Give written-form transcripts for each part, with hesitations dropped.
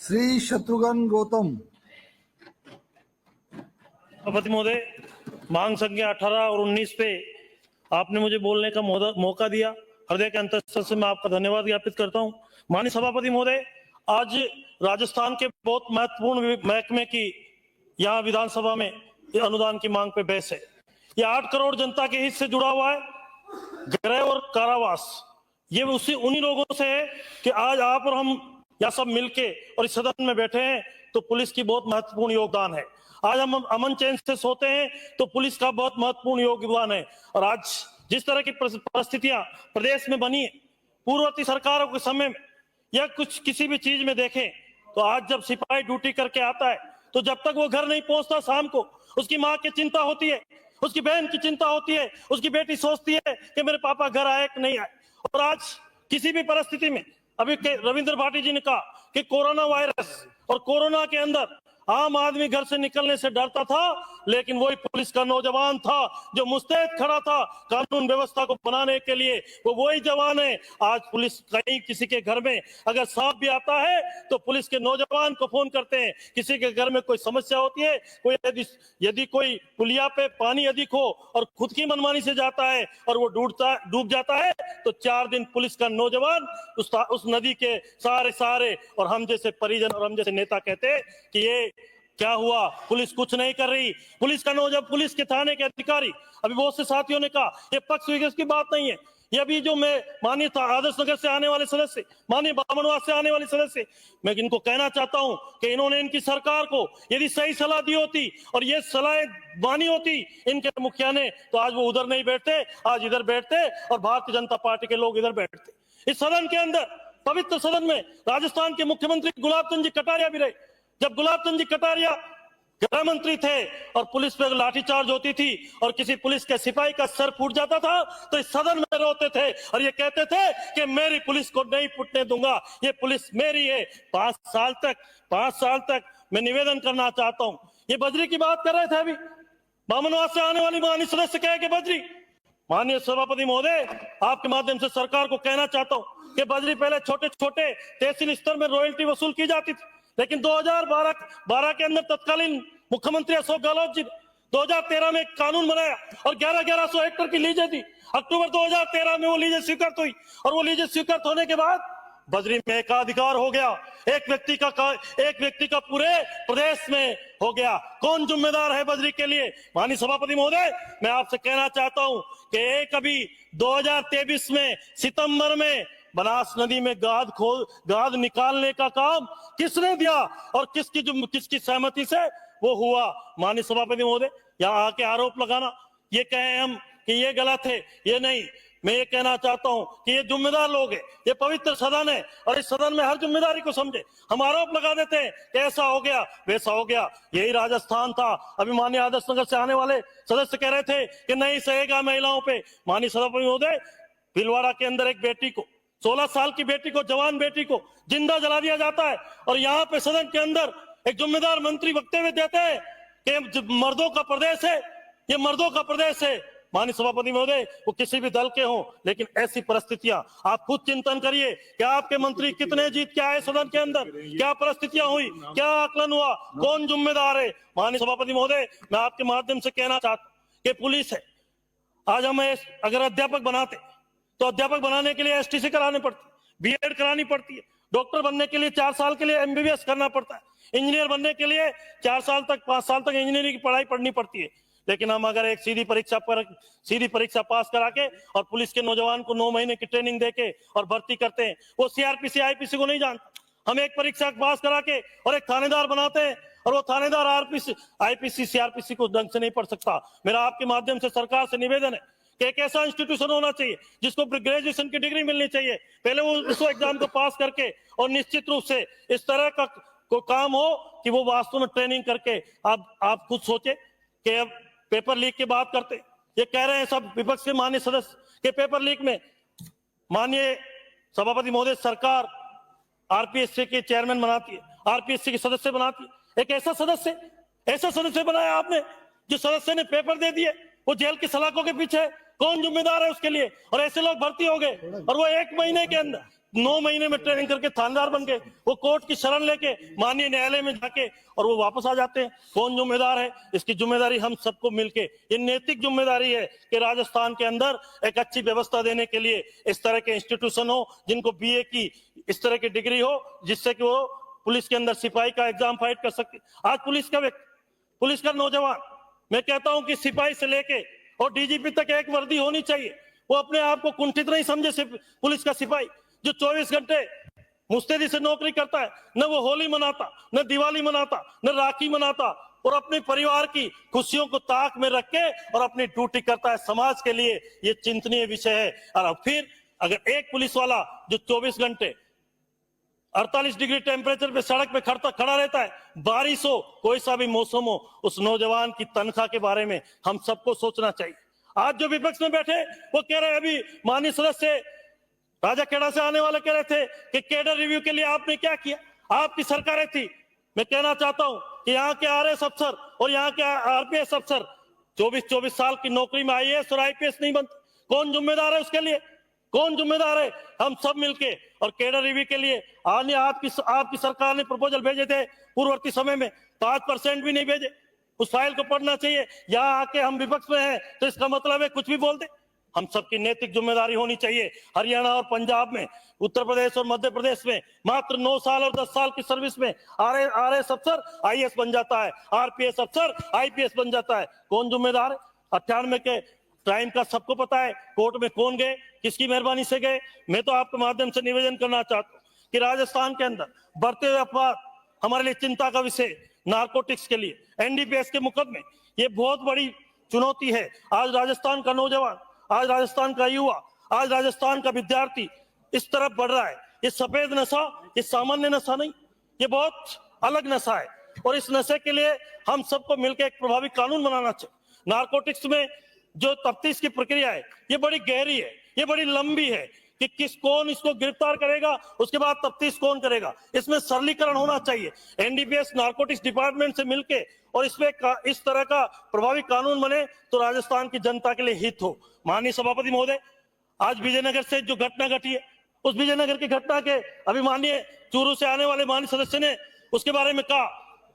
श्री शत्रुघ्न गौतम। सभापति महोदय, मांग संख्या 18 और 19 पे आपने मुझे बोलने का मौका दिया। हृदय के अंतःस्थल से मैं आपका धन्यवाद ज्ञापित करता हूं। माननीय सभापति महोदय, आज राजस्थान के बहुत महत्वपूर्ण महकमे की यहाँ विधानसभा में अनुदान की मांग पे बहस है। ये 8 करोड़ जनता के हित से जुड़ा हुआ है। गृह और कारावास, ये उन्हीं लोगों से है कि आज आप और हम यहाँ सब मिलके और इस सदन में बैठे हैं तो पुलिस की बहुत महत्वपूर्ण योगदान है। आज हम अमन चैन से सोते हैं तो पुलिस का बहुत महत्वपूर्ण योगदान है। और आज जिस तरह की परिस्थितियां प्रदेश में बनी है पूर्ववर्ती सरकारों के समय में या कुछ किसी भी चीज में देखें तो आज जब सिपाही ड्यूटी करके आता है तो जब तक वो घर नहीं पहुंचता शाम को उसकी माँ की चिंता होती है, उसकी बहन की चिंता होती है, उसकी बेटी सोचती है कि मेरे पापा घर आए कि नहीं आए। और आज किसी भी परिस्थिति में अभी रविंद्र भाटी जी ने कहा कि कोरोना वायरस और कोरोना के अंदर आम आदमी घर से निकलने से डरता था, लेकिन वही पुलिस का नौजवान था जो मुस्तैद खड़ा था कानून व्यवस्था को बनाने के लिए। वो वही जवान है। आज पुलिस कहीं किसी के घर में अगर सांप भी आता है तो पुलिस के नौजवान को फोन करते हैं। किसी के घर में कोई समस्या होती है, कोई यदि कोई पुलिया पे पानी अधिक हो और खुद की मनमानी से जाता है और वो डूब जाता है तो 4 दिन पुलिस का नौजवान उस नदी के सहारे और हम जैसे परिजन और हम जैसे नेता कहते हैं कि ये क्या हुआ, पुलिस कुछ नहीं कर रही। पुलिस का नौजवान, पुलिस के थाने के अधिकारी, अभी बहुत से साथियों ने कहा ये पक्ष विपक्ष की बात नहीं है। ये अभी जो मैं माननीय आदर्श नगर से आने वाले सदस्य, माननीय बामनवास से आने वाले सदस्य, मैं इनको कहना चाहता हूं कि इन्होंने इनकी सरकार को यदि सही सलाह दी होती और ये सलाह मानी होती इनके मुखिया ने तो आज वो उधर नहीं बैठते, आज इधर बैठते और भारतीय जनता पार्टी के लोग इधर बैठते। इस सदन के अंदर, पवित्र सदन में राजस्थान के मुख्यमंत्री गुलाब चंद जी कटारिया भी रहे। जब गुलाब चंद जी कटारिया गृह मंत्री थे और पुलिस पे लाठीचार्ज होती थी और किसी पुलिस के सिपाही का सर फूट जाता था तो इस सदन में रोते थे और ये कहते थे कि मेरी पुलिस को नहीं फूटने दूंगा, ये पुलिस मेरी है। 5 साल तक मैं निवेदन करना चाहता हूं। ये बजरी की बात कर रहे थे अभी, बामनवास से आने वाली माननीय सदस्य कहे कि बजरी। माननीय सभापति महोदय, आपके माध्यम से सरकार को कहना चाहता हूं कि बजरी पहले छोटे छोटे तहसील स्तर में रॉयल्टी वसूल की जाती थी, लेकिन 2012 के अंदर तत्कालीन मुख्यमंत्री अशोक गहलोत जी 2013 में एक कानून बनाया और 1100 हेक्टेयर की लीजें दी। अक्टूबर 2013 में वो लीजें स्वीकृत हुई और वो लीजें स्वीकृत होने के बाद बजरी में एकाधिकार हो गया। एक व्यक्ति का पूरे प्रदेश में हो गया। कौन जिम्मेदार है बजरी के लिए? माननीय सभापति महोदय, मैं आपसे कहना चाहता हूं कि एक अभी 2023 में सितंबर में बनास नदी में गाद निकालने का काम किसने दिया और किसकी सहमति से वो हुआ? माननीय सभापति महोदय, यहाँ आके आरोप लगाना, ये कहें हम कि ये गलत है, ये नहीं। मैं ये कहना चाहता हूं कि ये जिम्मेदार लोग हैं, ये पवित्र सदन है और इस सदन में हर जिम्मेदारी को समझे। हम आरोप लगा देते हैं कि ऐसा हो गया वैसा हो गया। यही राजस्थान था। अभी माननीय आदर्श नगर से आने वाले सदस्य कह रहे थे कि नहीं सहेगा महिलाओं पे। माननीय सभापति महोदय, भीलवाड़ा के अंदर एक बेटी को, 16 साल की बेटी को, जवान बेटी को जिंदा जला दिया जाता है और यहाँ पे सदन के अंदर एक जिम्मेदार मंत्री वक्तव्य देते हैं कि मर्दों का प्रदेश है, ये मर्दों का प्रदेश है। माननीय सभापति महोदय, वो किसी भी दल के हों, लेकिन ऐसी परिस्थितियां आप खुद चिंतन करिए कि आपके मंत्री कितने जीत के आए सदन के अंदर, क्या परिस्थितियां हुई, क्या आकलन हुआ, कौन जिम्मेदार है? माननीय सभापति महोदय, मैं आपके माध्यम से कहना चाहता हूं कि पुलिस है। आज हम अगर अध्यापक बनाते तो अध्यापक बनाने के लिए एसटीसी करानी पड़ती, बीएड करानी पड़ती है। डॉक्टर बनने के लिए 4 साल के लिए एमबीबीएस करना पड़ता है। इंजीनियर बनने के लिए 4 साल तक 5 साल तक इंजीनियरिंग की पढ़ाई पढ़नी पड़ती है। लेकिन हम अगर एक सीधी परीक्षा पास करा के और पुलिस के नौजवान को 9 महीने की ट्रेनिंग देके और भर्ती करते हैं, वो सीआरपीसी आईपीसी को नहीं जानता। हम एक परीक्षा पास करा के और एक थानेदार बनाते हैं और वो थानेदार आईपीसी सीआरपीसी को ढंग से नहीं पढ़ सकता। मेरा आपके माध्यम से सरकार से निवेदन है कि एक ऐसा इंस्टीट्यूशन होना चाहिए जिसको ग्रेजुएशन की डिग्री मिलनी चाहिए। पहले वो उस एग्जाम को पास करके और निश्चित रूप से इस तरह का कोई काम हो कि वो वास्तव में ट्रेनिंग करके आप खुद सोचे कि अब पेपर लीक की बात करते, ये कह रहे हैं सब विपक्ष के माननीय सदस्य के पेपर लीक में माननीय सभापति महोदय सरकार आरपीएससी के चेयरमैन बनाती है, आरपीएससी के सदस्य बनाती है। एक ऐसा सदस्य बनाया आपने जो सदस्य ने पेपर दे दिए, वो जेल की सलाखों के पीछे। कौन जिम्मेदार है उसके लिए? और ऐसे लोग भर्ती हो गए और वो 1 महीने के अंदर 9 महीने में ट्रेनिंग करके थानेदार बन गए, वो कोर्ट की शरण लेके माननीय न्यायालय में जाके और वो वापस आ जाते हैं। कौन जिम्मेदार है? इसकी जिम्मेदारी हम सबको मिलके, ये नैतिक जिम्मेदारी है कि राजस्थान के अंदर एक अच्छी व्यवस्था देने के लिए इस तरह के इंस्टीट्यूशन हो, जिनको बीए की इस तरह की डिग्री हो, जिससे कि वो पुलिस के अंदर सिपाही का एग्जाम फाइट कर सके। आज पुलिस का नौजवान, मैं कहता हूं कि सिपाही से लेके और डीजीपी तक एक वर्दी होनी चाहिए। वो अपने आप को कुंठित नहीं समझे पुलिस का सिपाही जो 24 घंटे मुस्तैदी से नौकरी करता है, न वो होली मनाता, न दिवाली मनाता, न राखी मनाता, और अपने परिवार की खुशियों को ताक में रख के और अपनी ड्यूटी करता है समाज के लिए। ये चिंतनीय विषय है। और फिर अगर एक पुलिस वाला जो 24 घंटे 48 डिग्री टेम्परेचर पे सड़क पे खड़ा रहता है, बारिश हो, कोई सा भी मौसम हो, उस नौजवान की तनख्वाह के बारे में हम सबको सोचना चाहिए। आज जो विपक्ष में बैठे वो कह रहे हैं, अभी माननीय सदस्य राजा खेड़ा से आने वाले कह रहे थे कि कैडर रिव्यू के लिए आपने क्या किया, आपकी सरकारें थी। मैं कहना चाहता हूं कि यहाँ के आरएएस अफसर और यहाँ के आरपीएस अफसर 24 साल की नौकरी में आईएएस और आईपीएस नहीं बनते। कौन जिम्मेदार है उसके लिए? कौन जिम्मेदार है? हम सब मिलके। और कैडर रिव्यू के लिए आपकी सरकार ने प्रपोजल भेजे थे पूर्ववर्ती समय में, 5% भी नहीं भेजे। उस फाइल को पढ़ना चाहिए। यहाँ आके हम विपक्ष में हैं तो इसका मतलब है कुछ भी बोल दे। हम सबकी नैतिक जिम्मेदारी होनी चाहिए। हरियाणा और पंजाब में, उत्तर प्रदेश और मध्य प्रदेश में मात्र 9 साल और 10 साल की सर्विस में आरएएस अफसर आईएएस बन जाता है, आरपीएस अफसर आईपीएस बन जाता है। कौन जिम्मेदार है? 98 के टाइम का सबको पता है, कोर्ट में कौन गए, किसकी मेहरबानी से गए। मैं तो आपके माध्यम से निवेदन करना चाहता हूँ कि राजस्थान के अंदर बढ़ते हुए अपराध हमारे लिए चिंता का विषय, नारकोटिक्स के लिए एनडीपीएस के मुकदमे, ये बहुत बड़ी चुनौती है। आज राजस्थान का नौजवान, आज राजस्थान का युवा, आज राजस्थान का विद्यार्थी इस तरफ बढ़ रहा है। ये सफेद नशा, ये सामान्य नशा नहीं, ये बहुत अलग नशा है। और इस नशे के लिए हम सबको मिलकर एक प्रभावी कानून बनाना चाहिए। नारकोटिक्स में जो तफ्तीश की प्रक्रिया है ये बड़ी गहरी है, ये बड़ी लंबी है कि कौन इसको गिरफ्तार करेगा, उसके बाद तफ्तीश कौन करेगा। इसमें सरलीकरण होना चाहिए। एनडीपीएस नारकोटिक्स डिपार्टमेंट से मिलके और इसमें इस तरह का प्रभावी कानून बने तो राजस्थान की जनता के लिए हित हो। माननीय सभापति महोदय, आज विजयनगर से जो घटना घटी है, उस विजयनगर की घटना के अभी माननीय चूरू से आने वाले माननीय सदस्य ने उसके बारे में कहा।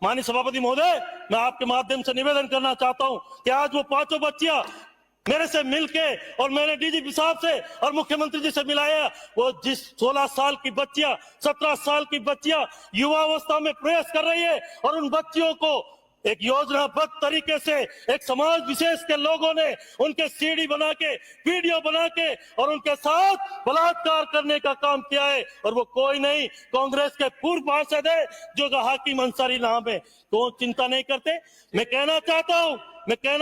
माननीय सभापति महोदय, मैं आपके माध्यम से निवेदन करना चाहता हूं कि आज वो 5 बच्चियां मेरे से मिलके और मैंने डीजीपी साहब से और मुख्यमंत्री जी से मिलाया, वो जिस 16 साल की बच्चियां, 17 साल की बच्चियां युवा अवस्था में प्रवेश कर रही है और उन बच्चियों को एक योजनाबद्ध तरीके से एक समाज विशेष के लोगों ने उनके सीडी बना के, वीडियो बना के और उनके साथ बलात्कार करने का काम किया है। और वो कोई नहीं, कांग्रेस के पूर्व पार्षद है जो हाकिम अंसारी नाम है। तो चिंता नहीं करते। मैं कहना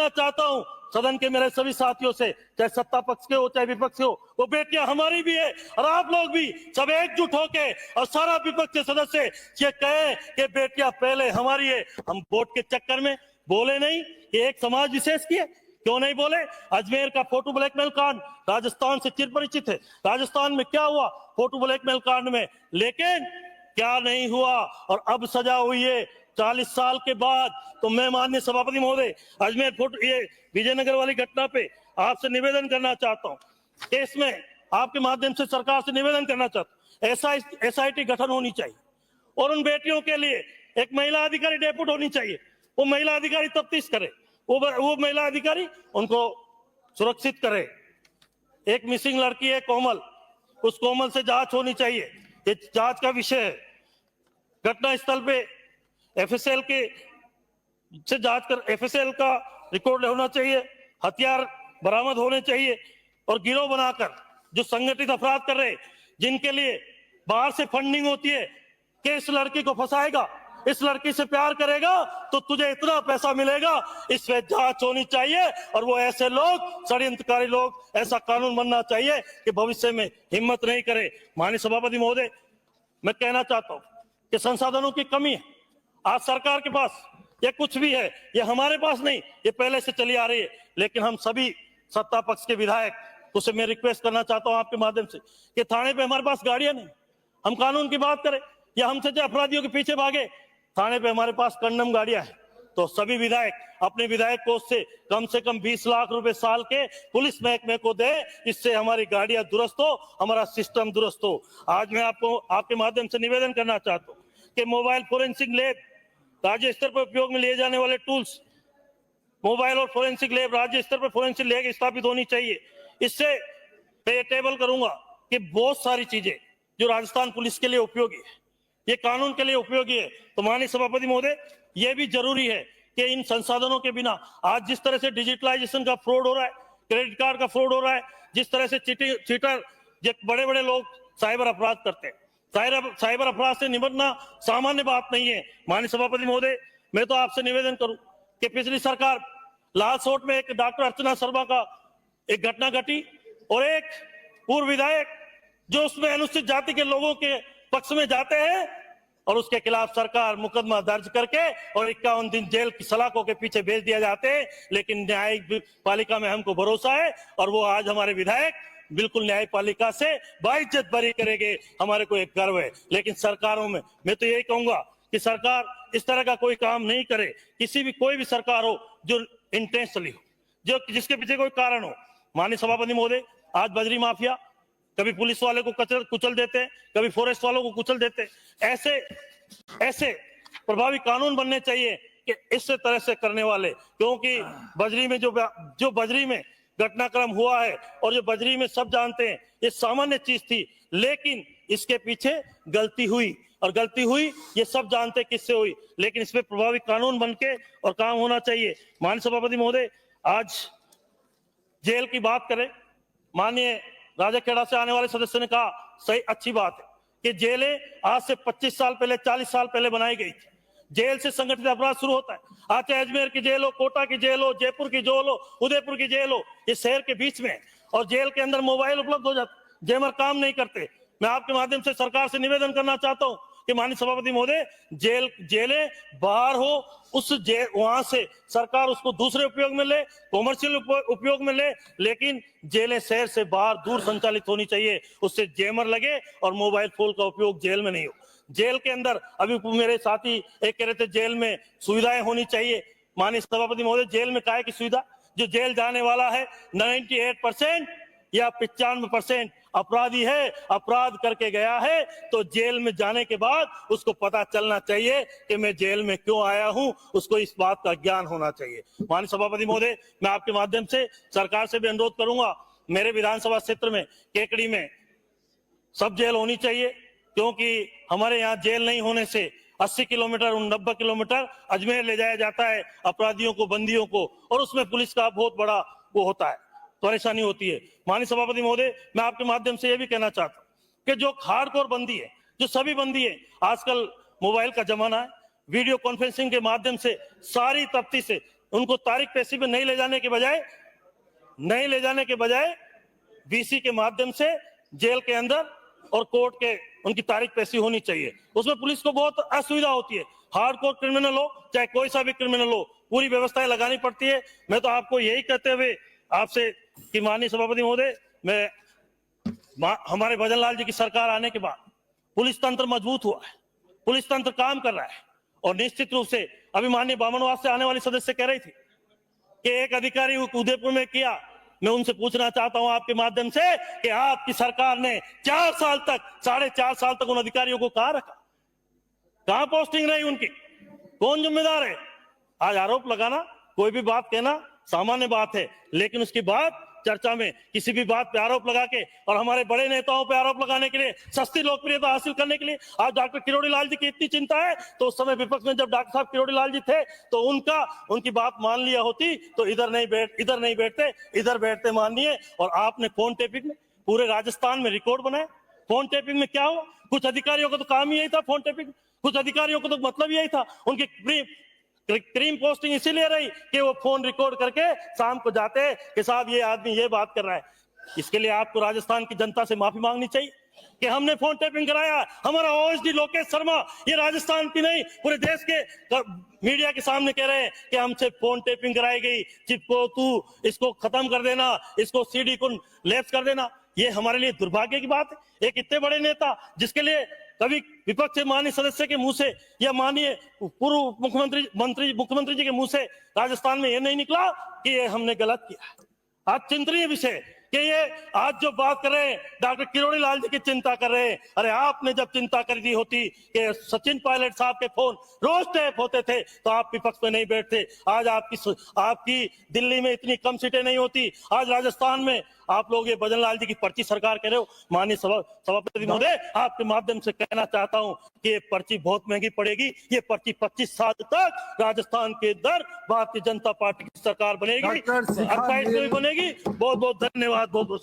चाहता हूं सदन के मेरे सभी साथियों से, चाहे सत्ता पक्ष के हो चाहे विपक्ष के हो, वो बेटियां हमारी भी है और आप लोग भी सब एकजुट होके और सारा विपक्ष के सदस्य ये कहे कि बेटियां पहले हमारी है। हम वोट के चक्कर में बोले नहीं कि एक समाज विशेष की है, क्यों नहीं बोले? अजमेर का फोटो ब्लैकमेल कांड राजस्थान से चिरपरिचित है। राजस्थान में क्या हुआ फोटो ब्लैकमेल कांड में, लेकिन क्या नहीं हुआ और अब सजा हुई है 40 साल के बाद। तो मैं माननीय सभापति महोदय, अजमेर फोटो ये विजयनगर वाली घटना पे आपसे निवेदन करना चाहता हूं कि इसमें आपके माध्यम से सरकार से निवेदन करना चाहता हूं, एसआईटी गठन होनी चाहिए और उन बेटियों के लिए एक महिला अधिकारी डेप्यूट होनी चाहिए। वो महिला अधिकारी तफ्तीश करे, वो महिला अधिकारी उनको सुरक्षित करे। एक मिसिंग लड़की है कोमल, उस कोमल से जांच होनी चाहिए, ये जांच का विषय है। घटना स्थल पे एफएसएल के से जांच कर एफएसएल का रिकॉर्ड होना चाहिए, हथियार बरामद होने चाहिए और गिरोह बनाकर जो संगठित अपराध कर रहे, जिनके लिए बाहर से फंडिंग होती है कि इस लड़की को फंसाएगा, इस लड़की से प्यार करेगा तो तुझे इतना पैसा मिलेगा, इस पे जांच होनी चाहिए। और वो ऐसे लोग, षड्यंत्रकारी लोग, ऐसा कानून बनना चाहिए कि भविष्य में हिम्मत नहीं करे। माननीय सभापति महोदय, मैं कहना चाहता हूं कि संसाधनों की कमी है आज सरकार के पास, ये कुछ भी है, ये हमारे पास नहीं, ये पहले से चली आ रही है। लेकिन हम सभी सत्ता पक्ष के विधायक, उसे मैं रिक्वेस्ट करना चाहता हूं आपके माध्यम से कि थाने पे हमारे पास गाड़ियां नहीं, हम कानून की बात करें या हमसे जो अपराधियों के पीछे भागे, थाने पे हमारे पास कंडम गाड़ियां हैं। तो सभी विधायक अपने विधायक कोष से कम 20 लाख रुपए साल के पुलिस महकमे को दे, इससे हमारी गाड़ियां दुरुस्त हो, हमारा सिस्टम दुरुस्त हो। आज मैं आपको आपके माध्यम से निवेदन करना चाहता हूँ कि मोबाइल फोरेंसिक लैब राज्य स्तर पर उपयोग में लिए जाने वाले टूल्स, मोबाइल और फोरेंसिक लैब राज्य स्तर पर फोरेंसिक लैब स्थापित होनी चाहिए। इससे मैं टेबल करूंगा कि बहुत सारी चीजें जो राजस्थान पुलिस के लिए उपयोगी है, ये कानून के लिए उपयोगी है। तो माननीय सभापति महोदय, ये भी जरूरी है कि इन संसाधनों के बिना आज जिस तरह से डिजिटलाइजेशन का फ्रॉड हो रहा है, क्रेडिट कार्ड का फ्रॉड हो रहा है, जिस तरह से चीटर बड़े बड़े लोग साइबर अपराध करते हैं, साइबर अपराध से निपटना सामान्य बात नहीं है। माननीय सभापति महोदय, मैं तो आपसे निवेदन करूं कि पिछली सरकार लालसोट में एक डॉक्टर अर्चना शर्मा का एक घटना घटी और एक पूर्व विधायक जो उसमें अनुसूचित जाति के लोगों के पक्ष में जाते हैं और उसके खिलाफ सरकार मुकदमा दर्ज करके और 51 दिन जेल की सलाखों के पीछे भेज दिया जाते हैं। लेकिन न्यायिक पालिका में हमको भरोसा है और वो आज हमारे विधायक बिल्कुल न्यायपालिका से बाइज्जत बरी करेंगे, हमारे को एक गर्व है। लेकिन सरकारों में मैं तो यही कहूंगा कि सरकार इस तरह का कोई काम नहीं करे, कोई भी सरकार हो जो इंटेंशनली हो, जो जिसके पीछे कोई कारण हो। माननीय सभापति महोदय, आज बजरी माफिया कभी पुलिस वाले को कुचल देते हैं, कभी फॉरेस्ट वालों को कुचल देते हैं। ऐसे प्रभावी कानून बनने चाहिए कि इस तरह से करने वाले, क्योंकि बजरी में जो बजरी में घटनाक्रम हुआ है और जो बजरी में सब जानते हैं ये सामान्य चीज थी, लेकिन इसके पीछे गलती हुई और गलती हुई ये सब जानते किससे हुई, लेकिन इस पे प्रभावी कानून बनके और काम होना चाहिए। माननीय सभापति महोदय, आज जेल की बात करें, माननीय राजाखेड़ा से आने वाले सदस्य ने कहा, सही अच्छी बात है कि जेलें आज से 25 साल पहले 40 साल पहले बनाई गई थी। जेल से संगठित अपराध शुरू होता है। आज चाहे अजमेर की जेल हो, कोटा की जेल हो, जयपुर की जेल हो, उदयपुर की जेल हो, ये शहर के बीच में और जेल के अंदर मोबाइल उपलब्ध हो जाते, जेमर काम नहीं करते। मैं आपके माध्यम से सरकार से निवेदन करना चाहता हूं कि माननीय सभापति महोदय, जेलें बाहर हो, उस वहां से सरकार उसको दूसरे उपयोग में ले, कॉमर्शियल उपयोग में ले, लेकिन जेलें शहर से बाहर दूर संचालित होनी चाहिए, उससे जेमर लगे और मोबाइल फोन का उपयोग जेल में नहीं हो। जेल के अंदर अभी मेरे साथी एक कह रहे थे जेल में सुविधाएं होनी चाहिए। माननीय सभापति महोदय, जेल में काहे की सुविधा? जो जेल जाने वाला है 98% या 95% अपराधी है, अपराध करके गया है, तो जेल में जाने के बाद उसको पता चलना चाहिए कि मैं जेल में क्यों आया हूं, उसको इस बात का ज्ञान होना चाहिए। माननीय सभापति महोदय, मैं आपके माध्यम से सरकार से भी अनुरोध करूंगा, मेरे विधानसभा क्षेत्र में केकड़ी में सब जेल होनी चाहिए, क्योंकि हमारे यहाँ जेल नहीं होने से 80 किलोमीटर 90 किलोमीटर अजमेर ले जाया जाता है अपराधियों को, बंदियों को, और उसमें पुलिस का बहुत बड़ा वो होता है, परेशानी होती है। माननीय सभापति महोदय, मैं आपके माध्यम से ये भी कहना चाहता हूँ कि जो हार्डकोर बंदी है, जो सभी बंदी है, आजकल मोबाइल का जमाना है, वीडियो कॉन्फ्रेंसिंग के माध्यम से सारी तफ्तीश से उनको तारीख पेशी में नहीं ले जाने के बजाय बीसी के माध्यम से जेल के अंदर और कोर्ट के उनकी तारीख पेशी होनी चाहिए। उसमें पुलिस को बहुत असुविधा होती है। हार्डकोर क्रिमिनल हो चाहे कोई सा भी क्रिमिनल हो, पूरी व्यवस्थाएं लगानी पड़ती है। मैं तो आपको यही कहते हुए आपसे कि माननीय सभापति महोदय, हमारे भजन लाल जी की सरकार आने के बाद पुलिस तंत्र मजबूत हुआ है, पुलिस तंत्र काम कर रहा है, और निश्चित रूप से अभी माननीय बामनवास से आने वाली सदस्य कह रही थी कि एक अधिकारी उदयपुर में किया। मैं उनसे पूछना चाहता हूं आपके माध्यम से कि आपकी सरकार ने 4 साल तक, 4.5 साल तक उन अधिकारियों को कहां रखा? कहां पोस्टिंग रही उनकी? कौन जिम्मेदार है? आज आरोप लगाना, कोई भी बात कहना सामान्य बात है, लेकिन उसकी बात चर्चा में किसी भी बात पे आरोप लगा के और हमारे बड़े नेताओं पे आरोप लगाने के लिए, सस्ती लोकप्रियता हासिल करने के लिए आज डॉक्टर किरोड़ी लाल जी की इतनी चिंता है, तो उस समय विपक्ष में जब डॉक्टर साहब किरोड़ी लाल जी थे तो उनकी बात मान लिया होती तो इधर नहीं बैठते, इधर बैठते माननीय। और आपने फोन टेपिंग में पूरे राजस्थान में रिकॉर्ड बनाया। फोन टेपिंग में क्या हुआ? कुछ अधिकारियों का तो काम ही यही था फोन टेपिंग, कुछ अधिकारियों को तो मतलब यही था, उनकी क्रीम पोस्टिंग इसीलिए रही कि वो फोन रिकॉर्ड करके शाम को जाते कि साहब ये आदमी ये बात कर रहा है। इसके लिए आपको राजस्थान की जनता से माफी मांगनी चाहिए कि हमने फोन टेपिंग कराया। हमारा ओएसडी लोकेश शर्मा ये राजस्थान की नहीं पूरे देश के मीडिया के सामने कह रहे हैं कि हमसे फोन टेपिंग कराई गई, चिपको तू इसको खत्म कर देना, इसको सीडी को लैप्स कर देना। ये हमारे लिए दुर्भाग्य की बात है। एक इतने बड़े नेता जिसके लिए कभी विपक्ष के माननीय सदस्य के मुंह से या माननीय पूर्व मुख्यमंत्री जी के मुंह से राजस्थान में ये नहीं निकला कि ये हमने गलत किया। आज चिंतनीय विषय कि ये आज जो बात कर रहे हैं डॉक्टर किरोड़ी लाल जी की चिंता कर रहे हैं। अरे आपने जब चिंता कर दी होती कि सचिन पायलट साहब के फोन रोज टैप होते थे तो आप विपक्ष में नहीं बैठते। आज आपकी दिल्ली में इतनी कम सीटें नहीं होती। आज राजस्थान में आप लोग ये भजन लाल जी की पर्ची सरकार कह रहे हो। माननीय सभापति महोदय, आपके माध्यम से कहना चाहता हूं कि ये पर्ची बहुत महंगी पड़ेगी। ये पर्ची 25 साल तक राजस्थान के अंदर भारतीय जनता पार्टी की सरकार बनेगी, डॉक्टर शिखा 28 में भी नील। बनेगी। बहुत बहुत धन्यवाद। बहुत बहुत